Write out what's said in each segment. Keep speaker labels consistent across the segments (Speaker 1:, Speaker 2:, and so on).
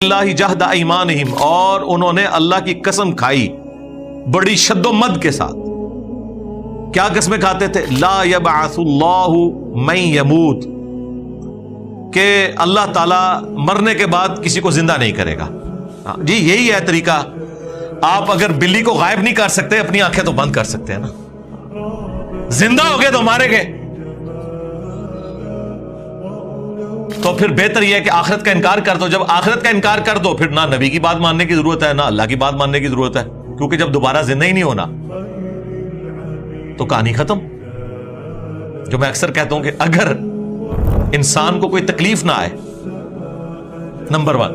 Speaker 1: اللہ جہد ایمانہم، اور انہوں نے اللہ کی قسم کھائی بڑی شد و مد کے ساتھ۔ کیا قسمیں کھاتے تھے؟ لا یبعث اللہ من یموت، کہ اللہ تعالیٰ مرنے کے بعد کسی کو زندہ نہیں کرے گا۔ جی یہی ہے طریقہ۔ آپ اگر بلی کو غائب نہیں کر سکتے، اپنی آنکھیں تو بند کر سکتے ہیں نا۔ زندہ ہو گئے تو مارے گئے، تو پھر بہتر یہ ہے کہ آخرت کا انکار کر دو۔ جب آخرت کا انکار کر دو، پھر نہ نبی کی بات ماننے کی ضرورت ہے، نہ اللہ کی بات ماننے کی ضرورت ہے، کیونکہ جب دوبارہ زندہ ہی نہیں ہونا تو کہانی ختم۔ جو میں اکثر کہتا ہوں کہ اگر انسان کو کوئی تکلیف نہ آئے، نمبر 1،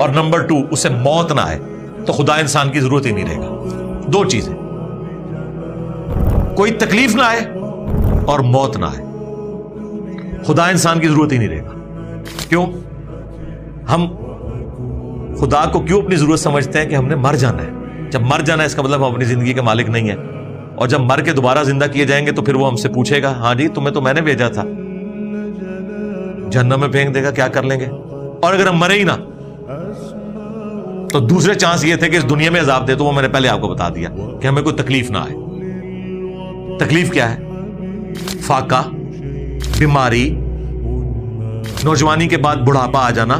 Speaker 1: اور نمبر 2 اسے موت نہ آئے، تو خدا انسان کی ضرورت ہی نہیں رہے گا۔ دو چیزیں، کوئی تکلیف نہ آئے اور موت نہ آئے، خدا انسان کی ضرورت ہی نہیں رہے گا۔ کیوں؟ ہم خدا کو کیوں اپنی ضرورت سمجھتے ہیں؟ کہ ہم نے مر جانا ہے۔ جب مر جانا ہے اس کا مطلب ہم اپنی زندگی کے مالک نہیں ہیں، اور جب مر کے دوبارہ زندہ کیے جائیں گے تو پھر وہ ہم سے پوچھے گا، ہاں جی تمہیں تو میں نے بھیجا تھا، جہنم میں پھینک دے گا، کیا کر لیں گے؟ اور اگر ہم مرے ہی نہ تو دوسرے چانس یہ تھے کہ اس دنیا میں عذاب دے، تو وہ میں نے پہلے آپ کو بتا دیا کہ ہمیں کوئی تکلیف نہ آئے۔ تکلیف کیا ہے؟ فاقہ، بیماری، نوجوانی کے بعد بڑھاپا آ جانا،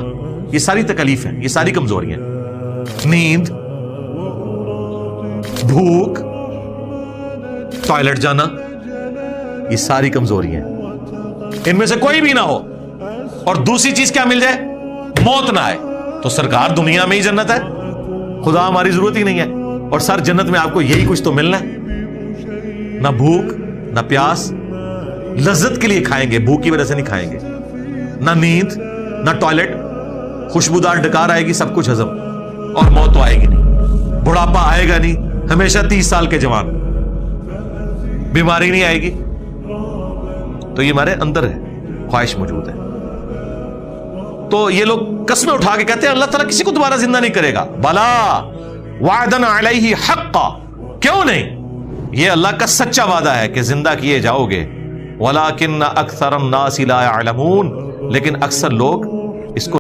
Speaker 1: یہ ساری تکلیف ہیں، یہ ساری کمزوریاں۔ نیند، بھوک، ٹوائلٹ جانا، یہ ساری کمزوریاں ہیں۔ ان میں سے کوئی بھی نہ ہو اور دوسری چیز کیا مل جائے؟ موت نہ آئے، تو سرکار دنیا میں ہی جنت ہے، خدا ہماری ضرورت ہی نہیں ہے۔ اور سر جنت میں آپ کو یہی کچھ تو ملنا ہے، نہ بھوک نہ پیاس، لذت کے لیے کھائیں گے، بھوک کی وجہ سے نہیں کھائیں گے، نہ نیند نہ ٹوائلٹ، خوشبودار ڈکار آئے گی، سب کچھ ہضم، اور موت تو آئے گی نہیں، بڑھاپا آئے گا نہیں، ہمیشہ 30 سال کے جوان، بیماری نہیں آئے گی۔ تو یہ ہمارے اندر ہے، خواہش موجود ہے۔ تو یہ لوگ قسمیں اٹھا کے کہتے ہیں اللہ تعالیٰ کسی کو دوبارہ زندہ نہیں کرے گا۔ بلا وعدن علیہ حقا، کیوں نہیں؟ یہ اللہ کا سچا وعدہ ہے کہ زندہ کیے جاؤ گے، ولیکن اکثر الناس لا يعلمون، لیکن اکثر لوگ